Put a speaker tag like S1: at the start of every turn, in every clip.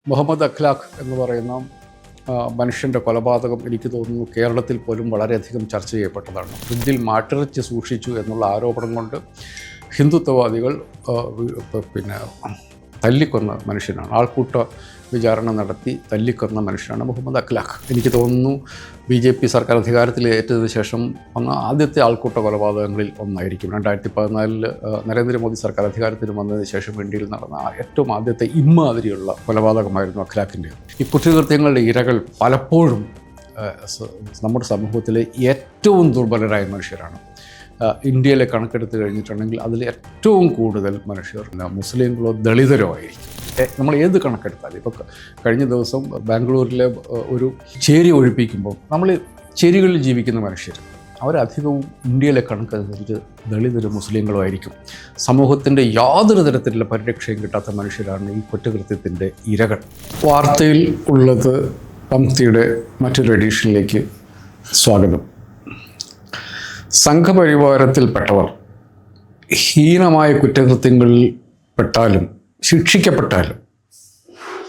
S1: മുഹമ്മദ് അഖ്ലാഖ് എന്ന് പറയുന്ന മനുഷ്യൻ്റെ കൊലപാതകം എനിക്ക് തോന്നുന്നു കേരളത്തിൽ പോലും വളരെയധികം ചർച്ച ചെയ്യപ്പെട്ടതാണ്. ഫ്രിഡ്ജിൽ മാട്ടിറച്ചി സൂക്ഷിച്ചു എന്നുള്ള ആരോപണം കൊണ്ട് ഹിന്ദുത്വവാദികൾ പിന്നെ തല്ലിക്കൊന്ന മനുഷ്യനാണ്. ആൾക്കൂട്ട വിചാരണ നടത്തി തല്ലിക്കൊന്ന മനുഷ്യനാണ് മുഹമ്മദ് അഖ്ലാഖ്. എനിക്ക് തോന്നുന്നു BJP സർക്കാർ അധികാരത്തിലേറ്റതിന് ശേഷം വന്ന ആദ്യത്തെ ആൾക്കൂട്ട കൊലപാതകങ്ങളിൽ ഒന്നായിരിക്കും. 2014 നരേന്ദ്രമോദി സർക്കാർ അധികാരത്തിൽ വന്നതിന് ശേഷം ഇന്ത്യയിൽ നടന്ന ഏറ്റവും ആദ്യത്തെ ഇമ്മാതിരിയുള്ള കൊലപാതകമായിരുന്നു അഖ്ലാഖിൻ്റെ. ഈ കുറ്റകൃത്യങ്ങളുടെ ഇരകൾ പലപ്പോഴും നമ്മുടെ സമൂഹത്തിലെ ഏറ്റവും ദുർബലരായ മനുഷ്യരാണ്. ഇന്ത്യയിലെ കണക്കെടുത്ത് കഴിഞ്ഞിട്ടുണ്ടെങ്കിൽ അതിൽ ഏറ്റവും കൂടുതൽ മനുഷ്യർ മുസ്ലിങ്ങളോ ദളിതരോ ആയിരിക്കും. നമ്മൾ ഏത് കണക്കെടുത്താലും ഇപ്പോൾ കഴിഞ്ഞ ദിവസം ബാംഗ്ലൂരിലെ ഒരു ചേരി ഒഴിപ്പിക്കുമ്പോൾ നമ്മൾ ചേരികളിൽ ജീവിക്കുന്ന മനുഷ്യർ അവരധികവും ഇന്ത്യയിലെ കണക്കനുസരിച്ച് ദളിതരും മുസ്ലിങ്ങളും ആയിരിക്കും. സമൂഹത്തിൻ്റെ യാതൊരു തരത്തിലുള്ള പരിരക്ഷയും കിട്ടാത്ത മനുഷ്യരാണ് ഈ കുറ്റകൃത്യത്തിൻ്റെ ഇരകൾ. വാർത്തയിൽ ഉള്ളത് പംക്തിയുടെ മറ്റൊരു എഡിഷനിലേക്ക് സ്വാഗതം. സംഘപരിവാരത്തിൽപ്പെട്ടവർ ഹീനമായ കുറ്റകൃത്യങ്ങളിൽ പെട്ടാലും ശിക്ഷിക്കപ്പെട്ടാലും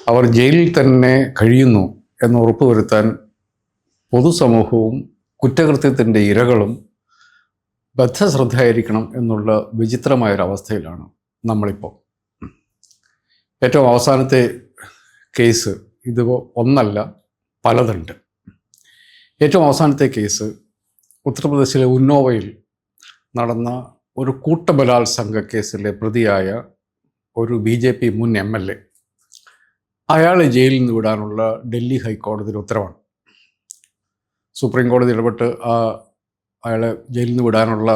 S1: അവർ ജയിലിൽ തന്നെ കഴിയുന്നു എന്ന് ഉറപ്പുവരുത്താൻ പൊതുസമൂഹവും കുറ്റകൃത്യത്തിൻ്റെ ഇരകളും ബദ്ധശ്രദ്ധയായിരിക്കണം എന്നുള്ള വിചിത്രമായൊരവസ്ഥയിലാണ് നമ്മളിപ്പോൾ. ഏറ്റവും അവസാനത്തെ കേസ് ഇത് ഒന്നല്ല, പലതുണ്ട്. ഏറ്റവും അവസാനത്തെ കേസ് ഉത്തർപ്രദേശിലെ ഉന്നോവയിൽ നടന്ന ഒരു കൂട്ടബലാത്സംഗ കേസിലെ പ്രതിയായ ഒരു BJP മുൻ MLA. അയാളെ ജയിലിൽ നിന്ന് വിടാനുള്ള ഡൽഹി ഹൈക്കോടതിയുടെ ഉത്തരവാണ്. സുപ്രീം കോടതി ഇടപെട്ട് അയാളെ ജയിലിൽ നിന്ന് വിടാനുള്ള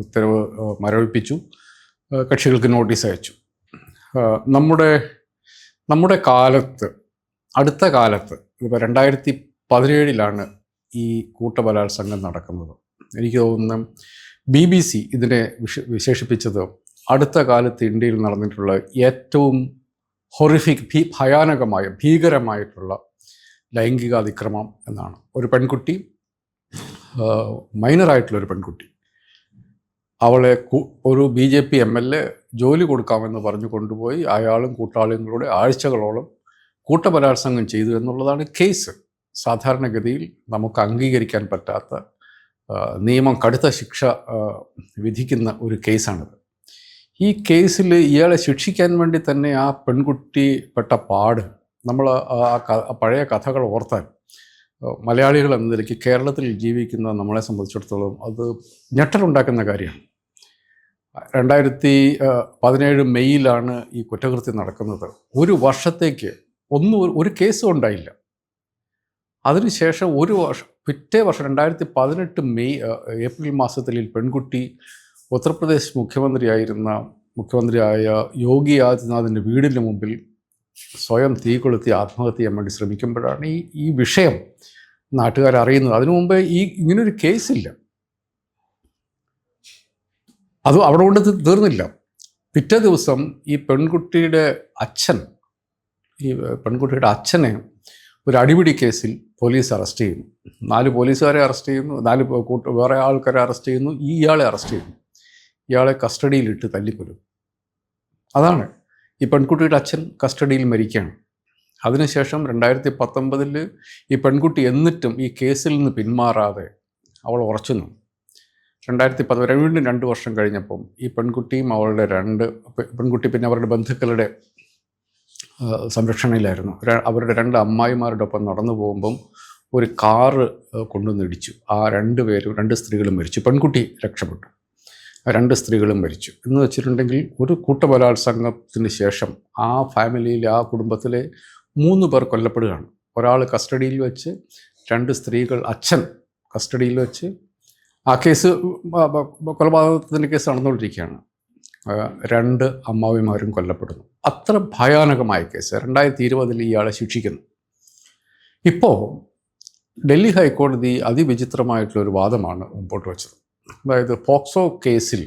S1: ഉത്തരവ് മരവിപ്പിച്ചു. കക്ഷികൾക്ക് നോട്ടീസ് അയച്ചു. നമ്മുടെ കാലത്ത്, അടുത്ത കാലത്ത്, ഇപ്പോൾ 2017 ഈ കൂട്ടബലാത്സംഗം നടക്കുന്നത്. എനിക്ക് തോന്നുന്നു BBC ഇതിനെ വിശേഷിപ്പിച്ചത് അടുത്ത കാലത്ത് ഇന്ത്യയിൽ നടന്നിട്ടുള്ള ഏറ്റവും ഹൊറിഫിക്, ഭയാനകമായ, ഭീകരമായിട്ടുള്ള ലൈംഗികാതിക്രമം എന്നാണ്. ഒരു പെൺകുട്ടി, മൈനറായിട്ടുള്ളൊരു പെൺകുട്ടി, അവളെ ഒരു BJP MLA ജോലി കൊടുക്കാമെന്ന് പറഞ്ഞു കൊണ്ടുപോയി അയാളും കൂട്ടാളികളുടെ ആഴ്ചകളോളം കൂട്ടബലാത്സംഗം ചെയ്തു എന്നുള്ളതാണ് കേസ്. സാധാരണഗതിയിൽ നമുക്ക് അംഗീകരിക്കാൻ പറ്റാത്ത, നിയമം കടുത്ത ശിക്ഷ വിധിക്കുന്ന ഒരു കേസാണിത്. ഈ കേസിൽ ഇയാളെ ശിക്ഷിക്കാൻ വേണ്ടി തന്നെ ആ പെൺകുട്ടി പെട്ട പാട്, നമ്മൾ ആ പഴയ കഥകൾ ഓർത്താൽ മലയാളികൾ എന്ന നിലയ്ക്ക് കേരളത്തിൽ ജീവിക്കുന്ന നമ്മളെ സംബന്ധിച്ചിടത്തോളം അത് ഞെട്ടലുണ്ടാക്കുന്ന കാര്യമാണ്. 2017 മെയ്യിലാണ് ഈ കുറ്റകൃത്യം നടക്കുന്നത്. ഒരു വർഷത്തേക്ക് ഒരു കേസും ഉണ്ടായില്ല. അതിനുശേഷം ഒരു വർഷം, പിറ്റേ വർഷം 2018 ഏപ്രിൽ മാസത്തിൽ പെൺകുട്ടി ഉത്തർപ്രദേശ് മുഖ്യമന്ത്രിയായ യോഗി ആദിത്യനാഥിൻ്റെ വീടിന് മുമ്പിൽ സ്വയം തീ കൊളുത്തി ആത്മഹത്യ ചെയ്യാൻ വേണ്ടി ശ്രമിക്കുമ്പോഴാണ് ഈ വിഷയം നാട്ടുകാരറിയുന്നത്. അതിനു മുമ്പേ ഇങ്ങനൊരു കേസില്ല. അത് അവിടെ കൊണ്ട് തീർന്നില്ല. പിറ്റേ ദിവസം ഈ പെൺകുട്ടിയുടെ അച്ഛനെ ഒരു അടിപിടി കേസിൽ പോലീസ് അറസ്റ്റ് ചെയ്യുന്നു. 4 പോലീസുകാരെ അറസ്റ്റ് ചെയ്യുന്നു, 4 വേറെ ആൾക്കാരെ അറസ്റ്റ് ചെയ്യുന്നു, ഇയാളെ അറസ്റ്റ് ചെയ്യുന്നു. ഇയാളെ കസ്റ്റഡിയിലിട്ട് തല്ലിക്കൊല്ലുന്നു. അതാണ് ഈ പെൺകുട്ടിയുടെ അച്ഛൻ കസ്റ്റഡിയിൽ മരിക്കുകയാണ്. അതിനുശേഷം 2019 ഈ പെൺകുട്ടി എന്നിട്ടും ഈ കേസിൽ നിന്ന് പിന്മാറാതെ അവൾ ഉറച്ചു നിന്നു. 2010 വീണ്ടും 2 വർഷം കഴിഞ്ഞപ്പം ഈ പെൺകുട്ടിയും അവളുടെ പെൺകുട്ടി പിന്നെ അവരുടെ ബന്ധുക്കളുടെ സംരക്ഷണയിലായിരുന്നു. അവരുടെ 2 അമ്മായിമാരുടെ ഒപ്പം നടന്നു പോകുമ്പം ഒരു കാറ് കൊണ്ടുവന്നിടിച്ചു. ആ 2 സ്ത്രീകളും മരിച്ചു. പെൺകുട്ടി രക്ഷപ്പെട്ടു, 2 സ്ത്രീകളും മരിച്ചു. എന്ന് വെച്ചിട്ടുണ്ടെങ്കിൽ ഒരു കൂട്ടബലാത്സംഗത്തിന് ശേഷം ആ ഫാമിലിയിൽ, ആ കുടുംബത്തിലെ 3 പേർ കൊല്ലപ്പെടുകയാണ്. ഒരാൾ കസ്റ്റഡിയിൽ വെച്ച്, 2 സ്ത്രീകൾ, അച്ഛൻ കസ്റ്റഡിയിൽ വെച്ച്. ആ കേസ്, കൊലപാതകത്തിൻ്റെ കേസ് നടന്നുകൊണ്ടിരിക്കുകയാണ്. 2 അമ്മാവിമാരും കൊല്ലപ്പെടുന്നു. അത്ര ഭയാനകമായ കേസ്. 2020 ഇയാളെ ശിക്ഷിക്കുന്നു. ഇപ്പോൾ ഡൽഹി ഹൈക്കോടതി അതിവിചിത്രമായിട്ടുള്ളൊരു വാദമാണ് മുമ്പോട്ട് വച്ചത്. അതായത് പോക്സോ കേസിൽ,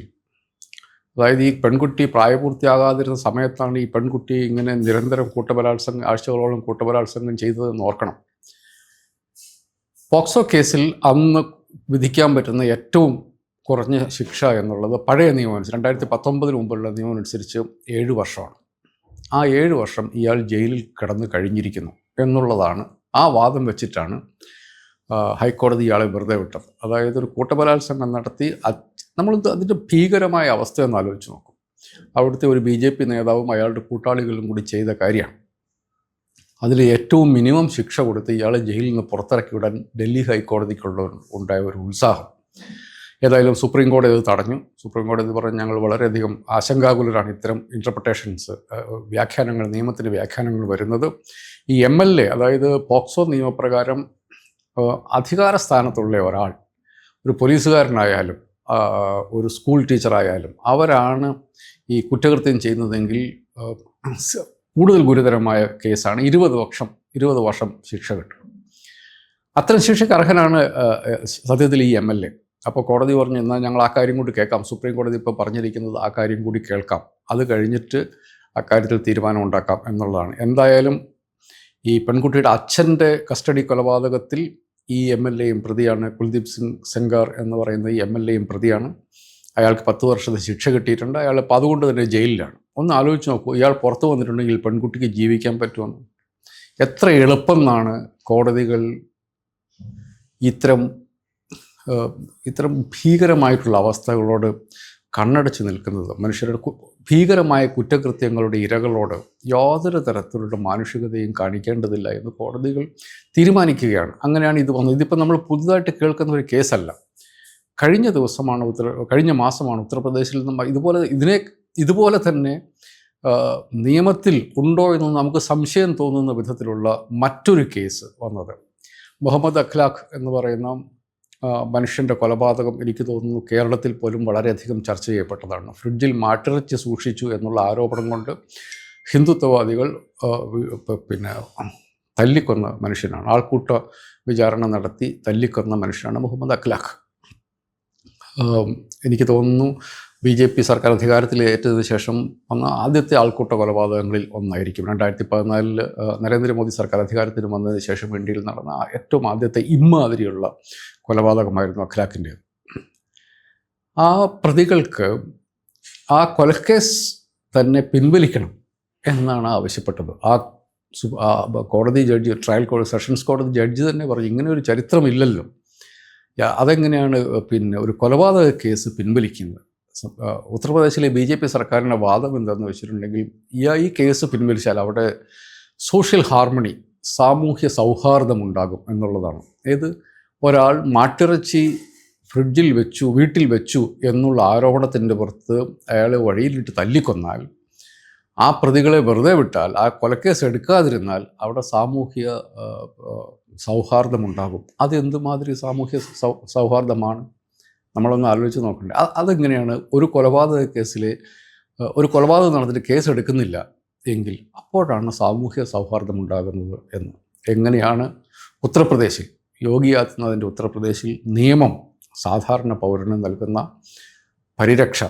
S1: അതായത് ഈ പെൺകുട്ടി പ്രായപൂർത്തിയാകാതിരുന്ന സമയത്താണ് ഈ പെൺകുട്ടി ഇങ്ങനെ നിരന്തരം ആഴ്ചകളോളം കൂട്ടബലാത്സംഗം ചെയ്തതെന്ന് ഓർക്കണം. പോക്സോ കേസിൽ അന്ന് വിധിക്കാൻ പറ്റുന്ന ഏറ്റവും കുറഞ്ഞ ശിക്ഷ എന്നുള്ളത് പഴയ നിയമം അനുസരിച്ച് 2019 മുമ്പുള്ള നിയമം അനുസരിച്ച് 7 വർഷമാണ്. ആ 7 വർഷം ഇയാൾ ജയിലിൽ കിടന്ന് കഴിഞ്ഞിരിക്കുന്നു എന്നുള്ളതാണ്. ആ വാദം വെച്ചിട്ടാണ് ഹൈക്കോടതി ഇയാളെ വെറുതെ വിട്ടത്. അതായത് ഒരു കൂട്ടബലാത്സംഗം നടത്തി നമ്മൾ അതിൻ്റെ ഭീകരമായ അവസ്ഥയൊന്ന് ആലോചിച്ച് നോക്കും. അവിടുത്തെ ഒരു BJP നേതാവും അയാളുടെ കൂട്ടാളികളും കൂടി ചെയ്ത കാര്യമാണ്. അതിൽ ഏറ്റവും മിനിമം ശിക്ഷ കൊടുത്ത് ഇയാളെ ജയിലിൽ നിന്ന് പുറത്തിറക്കി വിടാൻ ഡൽഹി ഹൈക്കോടതിക്കുള്ള ഉണ്ടായ ഒരു ഉത്സാഹം. ഏതായാലും സുപ്രീം കോടതി അത് തടഞ്ഞു. സുപ്രീം കോടതി പറഞ്ഞ് ഞങ്ങൾ വളരെയധികം ആശങ്കാകുലരാണ് ഇത്തരം ഇൻ്റർപ്രിട്ടേഷൻസ്, വ്യാഖ്യാനങ്ങൾ, നിയമത്തിൻ്റെ വ്യാഖ്യാനങ്ങൾ വരുന്നത്. ഈ MLA, അതായത് പോക്സോ നിയമപ്രകാരം അധികാര സ്ഥാനത്തുള്ള ഒരാൾ, ഒരു പോലീസുകാരനായാലും ഒരു സ്കൂൾ ടീച്ചറായാലും, അവരാണ് ഈ കുറ്റകൃത്യം ചെയ്യുന്നതെങ്കിൽ കൂടുതൽ ഗുരുതരമായ കേസാണ്. 20 വർഷം ശിക്ഷ കിട്ടും. അത്തരം ശിക്ഷയ്ക്ക് അർഹനാണ് സത്യത്തിൽ ഈ MLA. അപ്പോൾ കോടതി പറഞ്ഞു, എന്നാൽ ഞങ്ങൾ ആ കാര്യം കൂടി കേൾക്കാം. സുപ്രീം കോടതി ഇപ്പോൾ പറഞ്ഞിരിക്കുന്നത് ആ കാര്യം കൂടി കേൾക്കാം, അത് കഴിഞ്ഞിട്ട് അക്കാര്യത്തിൽ തീരുമാനം ഉണ്ടാക്കാം എന്നുള്ളതാണ്. എന്തായാലും ഈ പെൺകുട്ടിയുടെ അച്ഛൻ്റെ കസ്റ്റഡി കൊലപാതകത്തിൽ ഈ MLAയും പ്രതിയാണ്. കുൽദീപ് സിംഗ് സെങ്കാർ എന്ന് പറയുന്ന ഈ MLAയും പ്രതിയാണ്. അയാൾക്ക് 10 വർഷത്തെ ശിക്ഷ കിട്ടിയിട്ടുണ്ട്. അയാൾ അപ്പോൾ അതുകൊണ്ട് തന്നെ ജയിലിലാണ്. ഒന്ന് ആലോചിച്ച് നോക്കൂ, ഇയാൾ പുറത്തു വന്നിട്ടുണ്ടെങ്കിൽ പെൺകുട്ടിക്ക് ജീവിക്കാൻ പറ്റുമെന്ന്. എത്ര എളുപ്പം എന്നാണ് കോടതികൾ ഇത്തരം ഭീകരമായിട്ടുള്ള അവസ്ഥകളോട് കണ്ണടച്ച് നിൽക്കുന്നത്. മനുഷ്യരുടെ ഭീകരമായ കുറ്റകൃത്യങ്ങളുടെ ഇരകളോട് യാതൊരു തരത്തിലുള്ള മാനുഷികതയും കാണിക്കേണ്ടതില്ല എന്ന് കോടതികൾ തീരുമാനിക്കുകയാണ്. അങ്ങനെയാണ് ഇത് വന്നത്. ഇതിപ്പോൾ നമ്മൾ പുതുതായിട്ട് കേൾക്കുന്ന ഒരു കേസല്ല. കഴിഞ്ഞ മാസമാണ് ഉത്തർപ്രദേശിൽ നിന്ന് ഇതുപോലെ തന്നെ നിയമത്തിൽ ഉണ്ടോ എന്ന് നമുക്ക് സംശയം തോന്നുന്ന വിധത്തിലുള്ള മറ്റൊരു കേസ് വന്നത്. മുഹമ്മദ് അഖ്ലാഖ് എന്ന് പറയുന്ന മനുഷ്യൻ്റെ കൊലപാതകം എനിക്ക് തോന്നുന്നു കേരളത്തിൽ പോലും വളരെയധികം ചർച്ച ചെയ്യപ്പെട്ടതാണ്. ഫ്രിഡ്ജിൽ മാട്ടിറച്ചി സൂക്ഷിച്ചു എന്നുള്ള ആരോപണം കൊണ്ട് ഹിന്ദുത്വവാദികൾ തല്ലിക്കൊന്ന മനുഷ്യനാണ്. ആൾക്കൂട്ട വിചാരണ നടത്തി തല്ലിക്കൊന്ന മനുഷ്യനാണ് മുഹമ്മദ് അഖ്ലാഖ്. എനിക്ക് തോന്നുന്നു BJP സർക്കാർ അധികാരത്തിലേറ്റതിന് ശേഷം വന്ന ആദ്യത്തെ ആൾക്കൂട്ട കൊലപാതകങ്ങളിൽ ഒന്നായിരിക്കും. 2014 നരേന്ദ്രമോദി സർക്കാർ അധികാരത്തിന് വന്നതിന് ശേഷം ഇന്ത്യയിൽ നടന്ന ഏറ്റവും ആദ്യത്തെ ഇമ്മാതിരിയുള്ള കൊലപാതകമായിരുന്നു അഖ്ലാഖിൻ്റെ. ആ പ്രതികൾക്ക് ആ കൊലക്കേസ് തന്നെ പിൻവലിക്കണം എന്നാണ് ആവശ്യപ്പെട്ടത്. കോടതി ജഡ്ജി, സെഷൻസ് കോടതി ജഡ്ജി തന്നെ പറഞ്ഞു, ഇങ്ങനെ ഒരു ചരിത്രമില്ലല്ലോ, അതെങ്ങനെയാണ് ഒരു കൊലപാതക കേസ് പിൻവലിക്കുന്നത്. ഉത്തർപ്രദേശിലെ BJP സർക്കാരിൻ്റെ വാദം എന്താണെന്ന് വെച്ചിട്ടുണ്ടെങ്കിൽ, ഈ കേസ് പിൻവലിച്ചാൽ അവിടെ സോഷ്യൽ ഹാർമണി, സാമൂഹ്യ സൗഹാർദ്ദം ഉണ്ടാകും എന്നുള്ളതാണ്. ഒരാൾ മാട്ടിറച്ചി വീട്ടിൽ വെച്ചു എന്നുള്ള ആരോപണത്തിൻ്റെ പുറത്ത് അയാളെ വഴിയിലിട്ട് തല്ലിക്കൊന്നാൽ, ആ പ്രതികളെ വെറുതെ വിട്ടാൽ, ആ കൊലക്കേസ് എടുക്കാതിരുന്നാൽ അവിടെ സാമൂഹ്യ സൗഹാർദ്ദമുണ്ടാകും. അതെന്തുമാതിരി സാമൂഹ്യ സൗഹാർദ്ദമാണ് നമ്മളൊന്ന് ആലോചിച്ച് നോക്കണ്ടേ. അതെങ്ങനെയാണ് ഒരു കൊലപാതകം നടന്നിട്ട് കേസ് എടുക്കുന്നില്ല എങ്കിൽ അപ്പോഴാണ് സാമൂഹ്യ സൗഹാർദ്ദം ഉണ്ടാകുന്നത് എന്ന്. എങ്ങനെയാണ് ഉത്തർപ്രദേശിൽ, യോഗി ആദിത്യനാഥിൻ്റെ ഉത്തർപ്രദേശിൽ നിയമം സാധാരണ പൗരന് നൽകുന്ന പരിരക്ഷ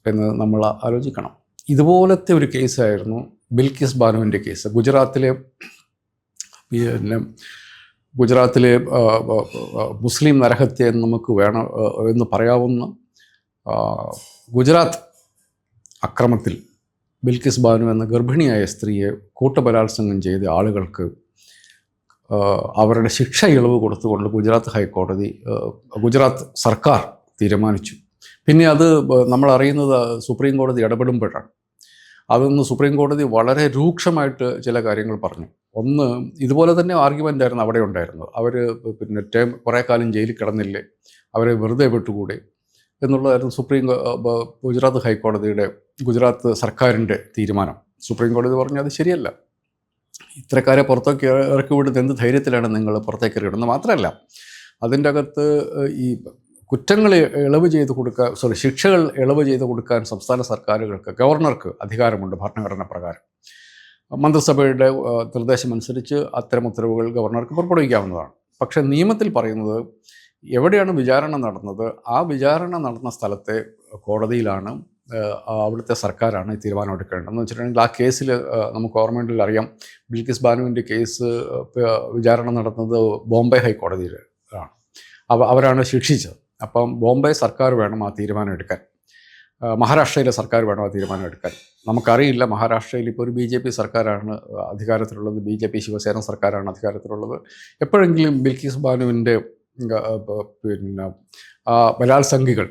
S1: എന്ന് നമ്മൾ ആലോചിക്കണം. ഇതുപോലത്തെ ഒരു കേസായിരുന്നു ബിൽക്കിസ് ബാനുവിൻ്റെ കേസ്. ഗുജറാത്തിലെ മുസ്ലിം നരഹത്യ എന്ന് നമുക്ക് എന്ന് പറയാവുന്ന ഗുജറാത്ത് അക്രമത്തിൽ ബിൽക്കിസ് ബാനു എന്ന ഗർഭിണിയായ സ്ത്രീയെ കൂട്ടബലാത്സംഗം ചെയ്ത ആളുകൾക്ക് അവരുടെ ശിക്ഷ ഇളവ് കൊടുത്തുകൊണ്ട് ഗുജറാത്ത് സർക്കാർ തീരുമാനിച്ചു. പിന്നെ അത് നമ്മൾ അറിയുന്നത് സുപ്രീം കോടതി ഇടപെടുമ്പോഴാണ്. അതൊന്ന് സുപ്രീം കോടതി വളരെ രൂക്ഷമായിട്ട് ചില കാര്യങ്ങൾ പറഞ്ഞു. ഒന്ന്, ഇതുപോലെ തന്നെ ആർഗ്യുമെൻ്റ് ആയിരുന്നു അവിടെ ഉണ്ടായിരുന്നത്. അവർ കുറേ കാലം ജയിലിൽ കിടന്നില്ലേ, അവരെ വെറുതെ വിട്ടുകൂടെ എന്നുള്ളതായിരുന്നു ഗുജറാത്ത് സർക്കാരിൻ്റെ തീരുമാനം. സുപ്രീം കോടതി പറഞ്ഞു അത് ശരിയല്ല, ഇത്തരക്കാരെ പുറത്തേക്ക് ഇറക്കി വിടുന്നത് എന്ത് ധൈര്യത്തിലാണ് നിങ്ങൾ പുറത്തേക്ക് ഇറക്കിവിടുന്നത്. മാത്രമല്ല അതിൻ്റെ അകത്ത് ഈ ശിക്ഷകൾ ഇളവ് ചെയ്ത് കൊടുക്കാൻ സംസ്ഥാന സർക്കാരുകൾക്ക്, ഗവർണർക്ക് അധികാരമുണ്ട് ഭരണഘടന പ്രകാരം. മന്ത്രിസഭയുടെ നിർദ്ദേശമനുസരിച്ച് അത്തരം ഉത്തരവുകൾ ഗവർണർക്ക് പുറപ്പെടുവിക്കാവുന്നതാണ്. പക്ഷേ നിയമത്തിൽ പറയുന്നത് എവിടെയാണ് വിചാരണ നടന്നത്, ആ വിചാരണ നടന്ന സ്ഥലത്തെ കോടതിയിലാണ് അവിടുത്തെ സർക്കാരാണ് തീരുമാനമെടുക്കേണ്ടതെന്ന് വെച്ചിട്ടുണ്ടെങ്കിൽ, ആ കേസിൽ നമുക്ക് ഓർമ്മയുണ്ടെങ്കിൽ അറിയാം, ബിൽക്കിസ് ബാനുവിൻ്റെ കേസ് വിചാരണ നടന്നത് ബോംബെ ഹൈക്കോടതിയിലാണ്. അവരാണ് ശിക്ഷിച്ചത്. അപ്പം ബോംബെ സർക്കാർ വേണം ആ തീരുമാനം എടുക്കാൻ. മഹാരാഷ്ട്രയിലെ സർക്കാർ വേണം ആ തീരുമാനം എടുക്കാൻ. നമുക്കറിയില്ല, മഹാരാഷ്ട്രയിൽ ഇപ്പോൾ ഒരു BJP സർക്കാരാണ് അധികാരത്തിലുള്ളത്, BJP ശിവസേന സർക്കാരാണ് അധികാരത്തിലുള്ളത്. എപ്പോഴെങ്കിലും ബിൽക്കിസ് ബാനുവിൻ്റെ പിന്നെ ബലാത്സംഗികൾ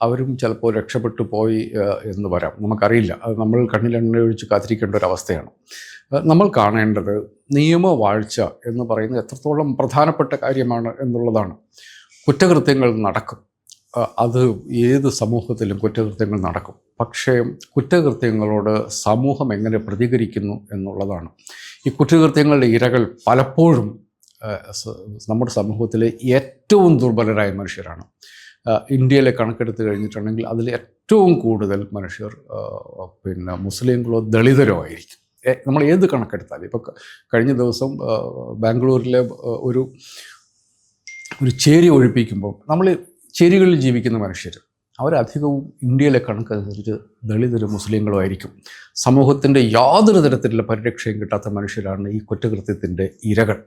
S1: അവരും ചിലപ്പോൾ രക്ഷപ്പെട്ടു പോയി എന്ന് വരാം, നമുക്കറിയില്ല. അത് നമ്മൾ കണ്ണിലെണ്ണ ഒഴിച്ച് കാത്തിരിക്കേണ്ട ഒരു അവസ്ഥയാണ്. നമ്മൾ കാണേണ്ടത് നിയമവാഴ്ച എന്ന് പറയുന്നത് എത്രത്തോളം പ്രധാനപ്പെട്ട കാര്യമാണ് എന്നുള്ളതാണ്. കുറ്റകൃത്യങ്ങൾ നടക്കും, അത് ഏത് സമൂഹത്തിലും കുറ്റകൃത്യങ്ങൾ നടക്കും. പക്ഷേ കുറ്റകൃത്യങ്ങളോട് സമൂഹം എങ്ങനെ പ്രതികരിക്കുന്നു എന്നുള്ളതാണ്. ഈ കുറ്റകൃത്യങ്ങളുടെ ഇരകൾ പലപ്പോഴും നമ്മുടെ സമൂഹത്തിലെ ഏറ്റവും ദുർബലരായ മനുഷ്യരാണ്. ഇന്ത്യയിലെ കണക്കെടുത്ത് കഴിഞ്ഞിട്ടുണ്ടെങ്കിൽ അതിൽ ഏറ്റവും കൂടുതൽ മനുഷ്യർ പിന്നെ മുസ്ലിങ്ങളോ ദളിതരോ ആയിരിക്കും. നമ്മൾ ഏത് കണക്കെടുത്താലും. ഇപ്പോൾ കഴിഞ്ഞ ദിവസം ബാംഗ്ലൂരിലെ ഒരു ചേരി ഒഴിപ്പിക്കുമ്പോൾ നമ്മൾ ചേരികളിൽ ജീവിക്കുന്ന മനുഷ്യർ അവരധികവും ഇന്ത്യയിലെ കണക്കനുസരിച്ച് ദളിതരും മുസ്ലിങ്ങളും ആയിരിക്കും. സമൂഹത്തിൻ്റെ യാതൊരു തരത്തിലുള്ള പരിരക്ഷയും കിട്ടാത്ത മനുഷ്യരാണ് ഈ കുറ്റകൃത്യത്തിൻ്റെ ഇരകൾ.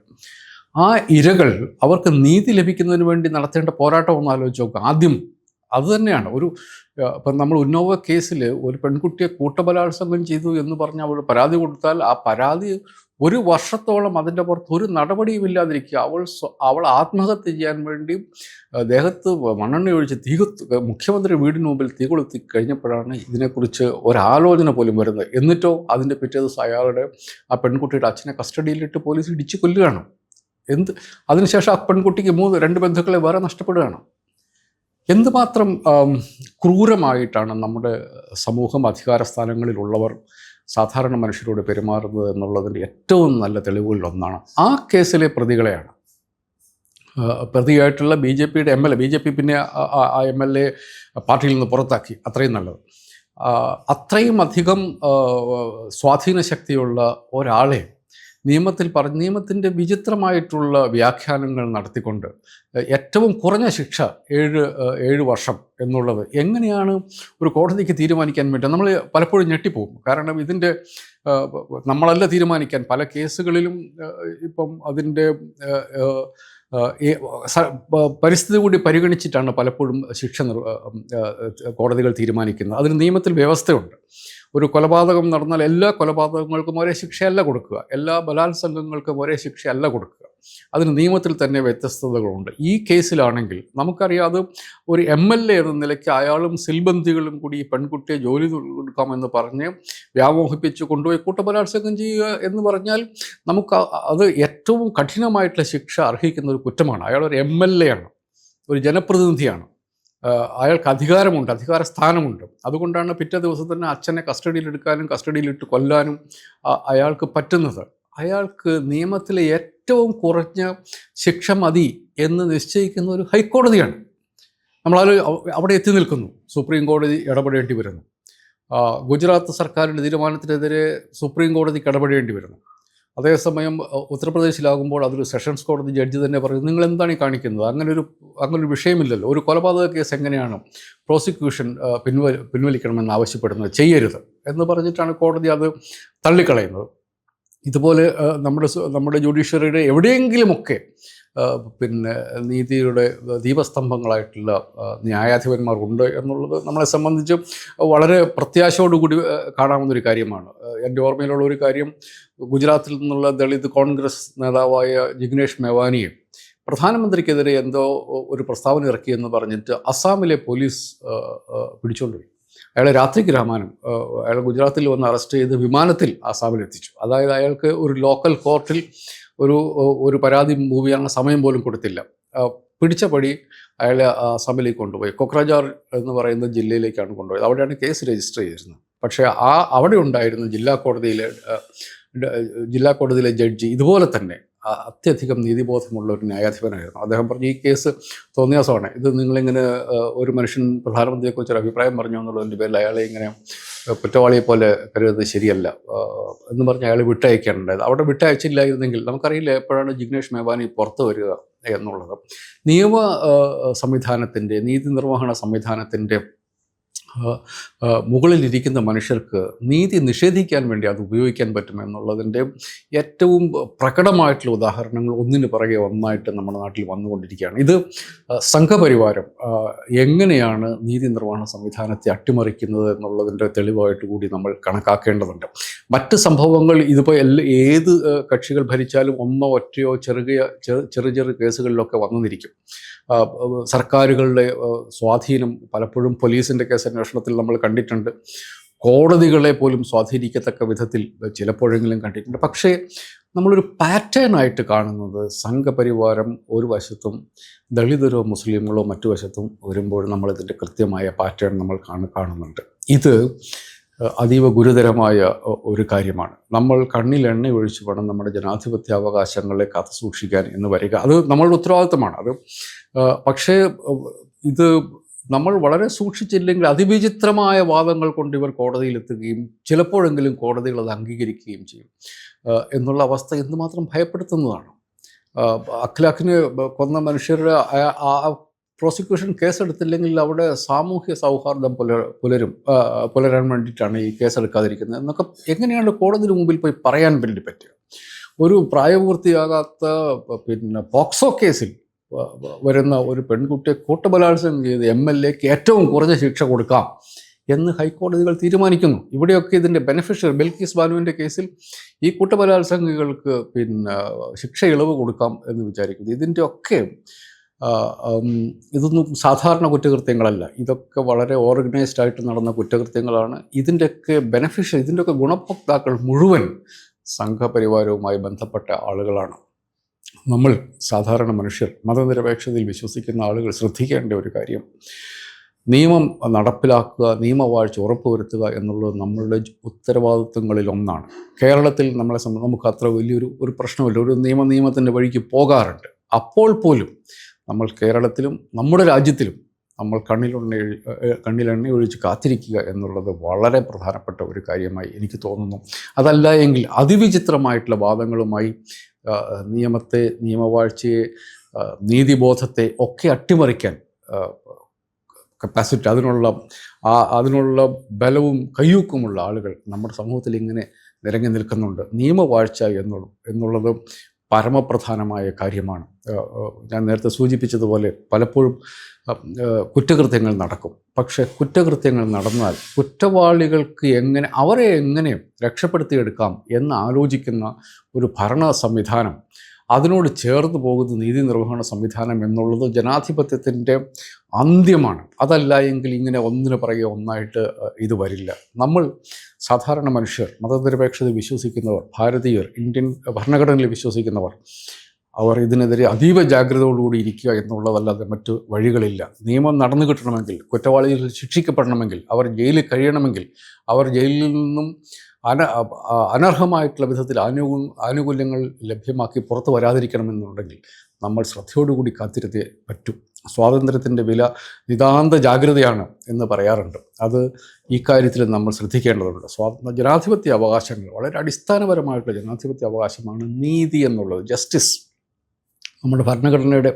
S1: ആ ഇരകൾ അവർക്ക് നീതി ലഭിക്കുന്നതിന് വേണ്ടി നടത്തേണ്ട പോരാട്ടം ഒന്ന് ആലോചിച്ച് നോക്കുക. ആദ്യം അതുതന്നെയാണ്. ഇപ്പം നമ്മൾ ഉന്നോവ കേസിൽ ഒരു പെൺകുട്ടിയെ കൂട്ടബലാത്സംഗം ചെയ്തു എന്ന് പറഞ്ഞ് അവൾ പരാതി കൊടുത്താൽ ആ പരാതി 1 വർഷത്തോളം അതിൻ്റെ പുറത്ത് ഒരു നടപടിയും ഇല്ലാതിരിക്കുക. അവൾ ആത്മഹത്യ ചെയ്യാൻ വേണ്ടി ദേഹത്ത് മണ്ണെണ്ണ ഒഴിച്ച് മുഖ്യമന്ത്രി വീടിന് മുമ്പിൽ തീ കൊളുത്തി കഴിഞ്ഞപ്പോഴാണ് ഇതിനെക്കുറിച്ച് ഒരാലോചന പോലും വരുന്നത്. എന്നിട്ടോ അതിൻ്റെ പിറ്റേ ദിവസം അയാളുടെ ആ പെൺകുട്ടിയുടെ അച്ഛനെ കസ്റ്റഡിയിലിട്ട് പോലീസ് ഇടിച്ചു കൊല്ലുകയാണ്. അതിനുശേഷം ആ പെൺകുട്ടിക്ക് 2 ബന്ധുക്കളെ വേറെ നഷ്ടപ്പെടുകയാണ്. എന്തുമാത്രം ക്രൂരമായിട്ടാണ് നമ്മുടെ സമൂഹം, അധികാര സ്ഥാനങ്ങളിലുള്ളവർ സാധാരണ മനുഷ്യരോട് പെരുമാറുന്നത് എന്നുള്ളതിൻ്റെ ഏറ്റവും നല്ല തെളിവുകളിലൊന്നാണ്. ആ കേസിലെ പ്രതികളെയാണ് പ്രതിയായിട്ടുള്ള BJPയുടെ MLA, BJP പിന്നെ ആ MLA പാർട്ടിയിൽ നിന്ന് പുറത്താക്കി. അത്രയും നല്ലത്. അത്രയും അധികം സ്വാധീന ശക്തിയുള്ള ഒരാളെ നിയമത്തിൻ്റെ വിചിത്രമായിട്ടുള്ള വ്യാഖ്യാനങ്ങൾ നടത്തിക്കൊണ്ട് ഏറ്റവും കുറഞ്ഞ ശിക്ഷ 7 വർഷം എന്നുള്ളത് എങ്ങനെയാണ് ഒരു കോടതിക്ക് തീരുമാനിക്കാൻ പറ്റുക? നമ്മൾ പലപ്പോഴും ഞെട്ടിപ്പോകും. കാരണം ഇതിൻ്റെ നമ്മളല്ല തീരുമാനിക്കാൻ. പല കേസുകളിലും ഇപ്പം അതിൻ്റെ പരിസ്ഥിതി കൂടി പരിഗണിച്ചിട്ടാണ് പലപ്പോഴും ശിക്ഷ കോടതികൾ തീരുമാനിക്കുന്നത്. അതിന് നിയമത്തിൽ വ്യവസ്ഥയുണ്ട്. ഒരു കൊലപാതകം നടന്നാൽ എല്ലാ കൊലപാതകങ്ങൾക്കും ഒരേ ശിക്ഷയല്ല കൊടുക്കുക, എല്ലാ ബലാത്സംഗങ്ങൾക്കും ഒരേ ശിക്ഷയല്ല കൊടുക്കുക. അതിന് നിയമത്തിൽ തന്നെ വ്യത്യസ്തതകളുണ്ട്. ഈ കേസിലാണെങ്കിൽ നമുക്കറിയാതെ ഒരു MLA എന്ന നിലയ്ക്ക് അയാളും സിൽബന്ധികളും കൂടി ഈ പെൺകുട്ടിയെ ജോലി കൊടുക്കാമെന്ന് പറഞ്ഞ് വ്യാമോഹിപ്പിച്ച് കൊണ്ടുപോയി കൂട്ടബലാത്സംഗം ചെയ്യുക എന്ന് പറഞ്ഞാൽ നമുക്ക് അത് ഏറ്റവും കഠിനമായിട്ടുള്ള ശിക്ഷ അർഹിക്കുന്ന ഒരു കുറ്റമാണ്. അയാളൊരു MLA ആണ്, ഒരു ജനപ്രതിനിധിയാണ്. അയാൾക്ക് അധികാരമുണ്ട്, അധികാര സ്ഥാനമുണ്ട്. അതുകൊണ്ടാണ് പിറ്റേ ദിവസം തന്നെ അച്ഛനെ കസ്റ്റഡിയിലെടുക്കാനും കസ്റ്റഡിയിലിട്ട് കൊല്ലാനും അയാൾക്ക് പറ്റുന്നത്. അയാൾക്ക് നിയമത്തിലെ ഏറ്റവും കുറഞ്ഞ ശിക്ഷ മതി എന്ന് നിശ്ചയിക്കുന്ന ഒരു ഹൈക്കോടതിയാണ്. നമ്മളത് അവിടെ എത്തി നിൽക്കുന്നു. സുപ്രീം കോടതി ഇടപെടേണ്ടി വരുന്നു. ഗുജറാത്ത് സർക്കാരിൻ്റെ തീരുമാനത്തിനെതിരെ സുപ്രീം കോടതിക്ക് ഇടപെടേണ്ടി വരുന്നു. അതേസമയം ഉത്തർപ്രദേശിലാകുമ്പോൾ അതൊരു സെഷൻസ് കോടതി ജഡ്ജി തന്നെ പറയും, നിങ്ങൾ എന്താണ് ഈ കാണിക്കുന്നത്? അങ്ങനൊരു വിഷയമില്ലല്ലോ. ഒരു കൊലപാതക കേസ് എങ്ങനെയാണ് പ്രോസിക്യൂഷൻ പിൻവലിക്കണമെന്ന് ആവശ്യപ്പെടുന്നത്? ചെയ്യരുത് എന്ന് പറഞ്ഞിട്ടാണ് കോടതി അത് തള്ളിക്കളയുന്നത്. ഇതുപോലെ നമ്മുടെ ജുഡീഷ്യറിയുടെ എവിടെയെങ്കിലുമൊക്കെ പിന്നെ നീതിയുടെ ദീപസ്തംഭങ്ങളായിട്ടുള്ള ന്യായാധിപന്മാർ ഉണ്ട് എന്നുള്ളത് നമ്മളെ സംബന്ധിച്ച് വളരെ പ്രത്യാശയോടുകൂടി കാണാവുന്നൊരു കാര്യമാണ്. എൻ്റെ ഓർമ്മയിലുള്ള ഒരു കാര്യം, ഗുജറാത്തിൽ നിന്നുള്ള ദളിത് കോൺഗ്രസ് നേതാവായ ജിഗ്നേഷ് മേവാനിയെ പ്രധാനമന്ത്രിക്കെതിരെ എന്തോ ഒരു പ്രസ്താവന ഇറക്കിയെന്ന് പറഞ്ഞിട്ട് അസാമിലെ പോലീസ് പിടിച്ചുകൊണ്ടുപോയി. അയാളെ രാത്രിക്ക് രാമാനം അയാൾ ഗുജറാത്തിൽ വന്ന് അറസ്റ്റ് ചെയ്ത് വിമാനത്തിൽ ആസാമിലെത്തിച്ചു. അതായത് അയാൾക്ക് ഒരു ലോക്കൽ കോർട്ടിൽ ഒരു പരാതി മൂവ് ചെയ്യാനുള്ള സമയം പോലും കൊടുത്തില്ല. പിടിച്ച പടി അയാളെ ആസാമിലേക്ക് കൊണ്ടുപോയി. കൊക്രജാർ എന്ന് പറയുന്ന ജില്ലയിലേക്കാണ് കൊണ്ടുപോയത്. അവിടെയാണ് കേസ് രജിസ്റ്റർ ചെയ്തിരുന്നത്. പക്ഷേ അവിടെ ഉണ്ടായിരുന്ന ജില്ലാ കോടതിയിലെ ജഡ്ജി ഇതുപോലെ തന്നെ അത്യധികം നീതിബോധമുള്ള ഒരു ന്യായാധിപനായിരുന്നു. അദ്ദേഹം പറഞ്ഞു, ഈ കേസ് തോന്നിയാസമാണ്, ഇത് നിങ്ങളിങ്ങനെ ഒരു മനുഷ്യൻ പ്രധാനമന്ത്രിയെക്കുറിച്ചൊരു അഭിപ്രായം പറഞ്ഞു എന്നുള്ളതിൻ്റെ പേരിൽ അയാളെ ഇങ്ങനെ കുറ്റവാളിയെ പോലെ കരുതുന്നത് ശരിയല്ല എന്ന് പറഞ്ഞ് അയാൾ വിട്ടയക്കുകയാണ് ഉണ്ടായത്. അവിടെ വിട്ടയച്ചില്ലായിരുന്നെങ്കിൽ നമുക്കറിയില്ല എപ്പോഴാണ് ജിഗ്നേഷ് മേവാനി പുറത്തു വരിക എന്നുള്ളത്. നിയമ സംവിധാനത്തിൻ്റെ, നീതി നിർവഹണ സംവിധാനത്തിൻ്റെ മുകളിലിരിക്കുന്ന മനുഷ്യർക്ക് നീതി നിഷേധിക്കാൻ വേണ്ടി അത് ഉപയോഗിക്കാൻ പറ്റുമെന്നുള്ളതിൻ്റെ ഏറ്റവും പ്രകടമായിട്ടുള്ള ഉദാഹരണങ്ങൾ ഒന്നിന് പുറകെ ഒന്നായിട്ട് നമ്മുടെ നാട്ടിൽ വന്നുകൊണ്ടിരിക്കുകയാണ്. ഇത് സംഘപരിവാരം എങ്ങനെയാണ് നീതി നിർവഹണ സംവിധാനത്തെ അട്ടിമറിക്കുന്നത് എന്നുള്ളതിൻ്റെ തെളിവായിട്ട് കൂടി നമ്മൾ കണക്കാക്കേണ്ടതുണ്ട്. മറ്റ് സംഭവങ്ങൾ ഇതിപ്പോൾ ഏത് കക്ഷികൾ ഭരിച്ചാലും ഒന്നോ ഒറ്റയോ ചെറു കേസുകളിലൊക്കെ വന്നിരിക്കും. സർക്കാരുകളുടെ സ്വാധീനം പലപ്പോഴും പോലീസിൻ്റെ കേസന്വേഷണത്തിൽ നമ്മൾ കണ്ടിട്ടുണ്ട്. കോടതികളെ പോലും സ്വാധീനിക്കത്തക്ക വിധത്തിൽ ചിലപ്പോഴെങ്കിലും കണ്ടിട്ടുണ്ട്. പക്ഷേ നമ്മളൊരു പാറ്റേൺ ആയിട്ട് കാണുന്നത് സംഘപരിവാരം ഒരു വശത്തും ദളിതരോ മുസ്ലിങ്ങളോ മറ്റു വശത്തും വരുമ്പോൾ നമ്മളിതിൻ്റെ കൃത്യമായ പാറ്റേൺ നമ്മൾ കാണുന്നുണ്ട്. ഇത് അതീവ ഗുരുതരമായ ഒരു കാര്യമാണ്. നമ്മൾ കണ്ണിൽ എണ്ണ ഒഴിച്ച് വേണം നമ്മുടെ ജനാധിപത്യാവകാശങ്ങളെ കാത്തു സൂക്ഷിക്കാൻ എന്ന് വരിക. അത് നമ്മളുടെ ഉത്തരവാദിത്തമാണ്. അത് പക്ഷേ ഇത് നമ്മൾ വളരെ സൂക്ഷിച്ചില്ലെങ്കിൽ അതിവിചിത്രമായ വാദങ്ങൾ കൊണ്ട് ഇവർ കോടതിയിലെത്തുകയും ചിലപ്പോഴെങ്കിലും കോടതികൾ അത് അംഗീകരിക്കുകയും ചെയ്യും എന്നുള്ള അവസ്ഥ എന്തുമാത്രം ഭയപ്പെടുത്തുന്നതാണ്. അഖ്ലാഖിനെ കൊന്ന മനുഷ്യരുടെ പ്രോസിക്യൂഷൻ കേസെടുത്തില്ലെങ്കിൽ അവിടെ സാമൂഹ്യ സൗഹാർദ്ദം പുലരാൻ വേണ്ടിയിട്ടാണ് ഈ കേസെടുക്കാതിരിക്കുന്നത് എന്നൊക്കെ എങ്ങനെയാണ് കോടതിയുടെ മുമ്പിൽ പോയി പറയാൻ വേണ്ടി പറ്റുക? ഒരു പ്രായപൂർത്തിയാകാത്ത പോക്സോ കേസിൽ വരുന്ന ഒരു പെൺകുട്ടിയെ കൂട്ടബലാത്സംഗം ചെയ്ത് MLAക്ക് ഏറ്റവും കുറഞ്ഞ ശിക്ഷ കൊടുക്കാം എന്ന് ഹൈക്കോടതികൾ തീരുമാനിക്കുന്നു. ഇവിടെയൊക്കെ ഇതിൻ്റെ ബെനിഫിഷ്യറി ബിൽക്കിസ് ബാനുവിൻ്റെ കേസിൽ ഈ കൂട്ടബലാത്സംഗികൾക്ക് ശിക്ഷ ഇളവ് കൊടുക്കാം എന്ന് വിചാരിക്കുന്നു. ഇതിൻ്റെയൊക്കെ ഇതൊന്നും സാധാരണ കുറ്റകൃത്യങ്ങളല്ല. ഇതൊക്കെ വളരെ ഓർഗനൈസ്ഡ് ആയിട്ട് നടന്ന കുറ്റകൃത്യങ്ങളാണ്. ഇതിൻ്റെയൊക്കെ ഗുണഭോക്താക്കൾ മുഴുവൻ സംഘപരിവാരവുമായി ബന്ധപ്പെട്ട ആളുകളാണ്. നമ്മൾ സാധാരണ മനുഷ്യർ മതനിരപേക്ഷതയിൽ വിശ്വസിക്കുന്ന ആളുകൾ ശ്രദ്ധിക്കേണ്ട ഒരു കാര്യം, നിയമം നടപ്പിലാക്കുക, നിയമവാഴ്ച ഉറപ്പുവരുത്തുക എന്നുള്ളത് നമ്മളുടെ ഉത്തരവാദിത്വങ്ങളിൽ ഒന്നാണ്. കേരളത്തിൽ നമുക്ക് അത്ര വലിയൊരു പ്രശ്നമില്ല. ഒരു നിയമത്തിൻ്റെ വഴിക്ക് പോകാറുണ്ട്. അപ്പോൾ പോലും നമ്മൾ കേരളത്തിലും നമ്മുടെ രാജ്യത്തിലും നമ്മൾ കണ്ണിലെണ്ണ ഒഴിച്ച് കാത്തിരിക്കുക എന്നുള്ളത് വളരെ പ്രധാനപ്പെട്ട ഒരു കാര്യമായി എനിക്ക് തോന്നുന്നു. അതല്ല എങ്കിൽ അതിവിചിത്രമായിട്ടുള്ള വാദങ്ങളുമായി നിയമവാഴ്ചയെ, നീതിബോധത്തെ ഒക്കെ അട്ടിമറിക്കാൻ കപ്പാസിറ്റി, അതിനുള്ള ബലവും കയ്യൂക്കുമുള്ള ആളുകൾ നമ്മുടെ സമൂഹത്തിൽ ഇങ്ങനെ നിരങ്ങി നിൽക്കുന്നുണ്ട്. നിയമവാഴ്ച എന്നുള്ളത് പരമപ്രധാനമായ കാര്യമാണ്. ഞാൻ നേരത്തെ സൂചിപ്പിച്ചതുപോലെ പലപ്പോഴും കുറ്റകൃത്യങ്ങൾ നടക്കും. പക്ഷേ കുറ്റകൃത്യങ്ങൾ നടന്നാൽ കുറ്റവാളികൾക്ക് അവരെ എങ്ങനെ രക്ഷപ്പെടുത്തിയെടുക്കാം എന്ന് ആലോചിക്കുന്ന ഒരു ഭരണ സംവിധാനം, അതിനോട് ചേർന്ന് പോകുന്ന നീതി നിർവഹണ സംവിധാനം എന്നുള്ളത് ജനാധിപത്യത്തിൻ്റെ അന്ത്യമാണ്. അതല്ല എങ്കിൽ ഇങ്ങനെ ഒന്നിനു പുറകെ ഒന്നായിട്ട് ഇത് വരില്ല. നമ്മൾ സാധാരണ മനുഷ്യർ, മതനിരപേക്ഷതയിൽ വിശ്വസിക്കുന്നവർ, ഭാരതീയർ, ഇന്ത്യൻ ഭരണഘടനയിൽ വിശ്വസിക്കുന്നവർ, അവർ ഇതിനെതിരെ അതീവ ജാഗ്രതയോടുകൂടി ഇരിക്കുക എന്നുള്ളതല്ലാതെ മറ്റു വഴികളില്ല. നിയമം നടന്നു കിട്ടണമെങ്കിൽ, കുറ്റവാളികൾ ശിക്ഷിക്കപ്പെടണമെങ്കിൽ, അവർ ജയിലിൽ കഴിയണമെങ്കിൽ, അവർ ജയിലിൽ നിന്നും അനർഹമായിട്ടുള്ള വിധത്തിൽ ആനുകൂല്യങ്ങൾ ലഭ്യമാക്കി പുറത്തു വരാതിരിക്കണമെന്നുണ്ടെങ്കിൽ നമ്മൾ ശ്രദ്ധയോടുകൂടി കാത്തിരുത്തേ പറ്റൂ. സ്വാതന്ത്ര്യത്തിൻ്റെ വില നിതാന്ത ജാഗ്രതയാണ് എന്ന് പറയാറുണ്ട്. അത് ഈ കാര്യത്തിൽ നമ്മൾ ശ്രദ്ധിക്കേണ്ടതുണ്ട്. ജനാധിപത്യ അവകാശങ്ങൾ വളരെ അടിസ്ഥാനപരമായിട്ടുള്ള ജനാധിപത്യ അവകാശമാണ് നീതി എന്നുള്ളത്. ജസ്റ്റിസ് നമ്മുടെ ഭരണഘടനയുടെ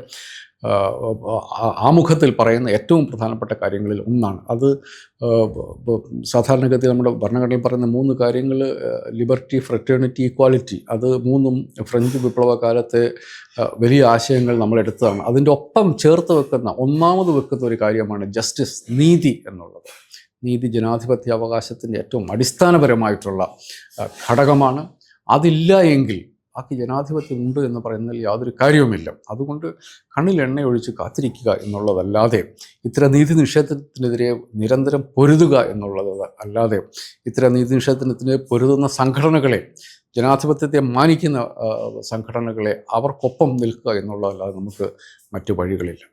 S1: ആമുഖത്തിൽ പറയുന്ന ഏറ്റവും പ്രധാനപ്പെട്ട കാര്യങ്ങളിൽ ഒന്നാണ്. അത് സാധാരണഗതി നമ്മുടെ ഭരണഘടനയിൽ പറയുന്ന 3 കാര്യങ്ങൾ, ലിബർട്ടി, ഫ്രറ്റേണിറ്റി, ഈക്വാലിറ്റി, അത് 3ഉം ഫ്രഞ്ച് വിപ്ലവകാലത്തെ വലിയ ആശയങ്ങൾ നമ്മളെടുത്തതാണ്. അതിൻ്റെ ഒപ്പം ചേർത്ത് ഒന്നാമത് വെക്കുന്ന ഒരു കാര്യമാണ് ജസ്റ്റിസ്, നീതി എന്നുള്ളത്. നീതി ജനാധിപത്യ അവകാശത്തിൻ്റെ ഏറ്റവും അടിസ്ഥാനപരമായിട്ടുള്ള ഘടകമാണ്. അതില്ല എങ്കിൽ ബാക്കി ജനാധിപത്യം ഉണ്ട് എന്ന് പറയുന്നതിൽ യാതൊരു കാര്യവുമില്ല. അതുകൊണ്ട് കണ്ണിൽ എണ്ണയൊഴിച്ച് കാത്തിരിക്കുക എന്നുള്ളതല്ലാതെ, ഇത്തരം നീതി നിഷേധത്തിനെതിരെ നിരന്തരം പൊരുതുക എന്നുള്ളത് അല്ലാതെ, ഇത്തരം നീതി നിഷേധത്തിന് പൊരുതുന്ന സംഘടനകളെ, ജനാധിപത്യത്തെ മാനിക്കുന്ന സംഘടനകളെ അവർക്കൊപ്പം നിൽക്കുക എന്നുള്ളതല്ലാതെ നമുക്ക് മറ്റു വഴികളില്ല.